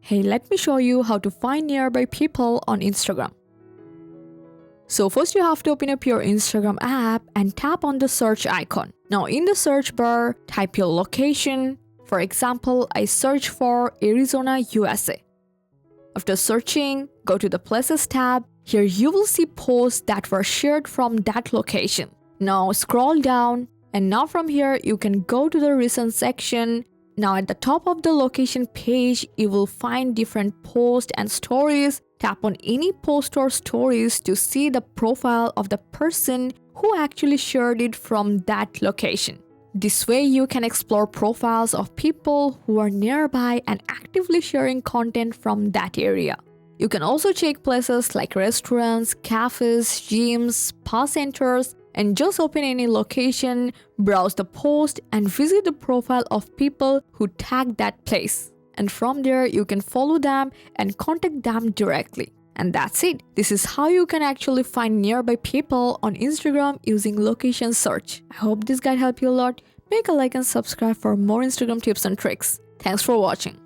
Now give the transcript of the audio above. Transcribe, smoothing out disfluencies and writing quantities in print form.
Hey, let me show you how to find nearby people on Instagram. So first you have to open up your Instagram app and tap on the search icon. Now in the search bar, type your location. For example, I search for Arizona, USA. After searching, go to the Places tab. Here you will see posts that were shared from that location. Now scroll down, and now from here you can go to the recent section. Now at the top of the location page, you will find different posts and stories. Tap on any post or stories to see the profile of the person who actually shared it from that location. This way you can explore profiles of people who are nearby and actively sharing content from that area. You can also check places like restaurants, cafes, gyms, spa centers, and just open any location, browse the post, and visit the profile of people who tag that place. And from there, you can follow them and contact them directly. And that's it. This is how you can actually find nearby people on Instagram using location search. I hope this guide helped you a lot. Make a like and subscribe for more Instagram tips and tricks. Thanks for watching.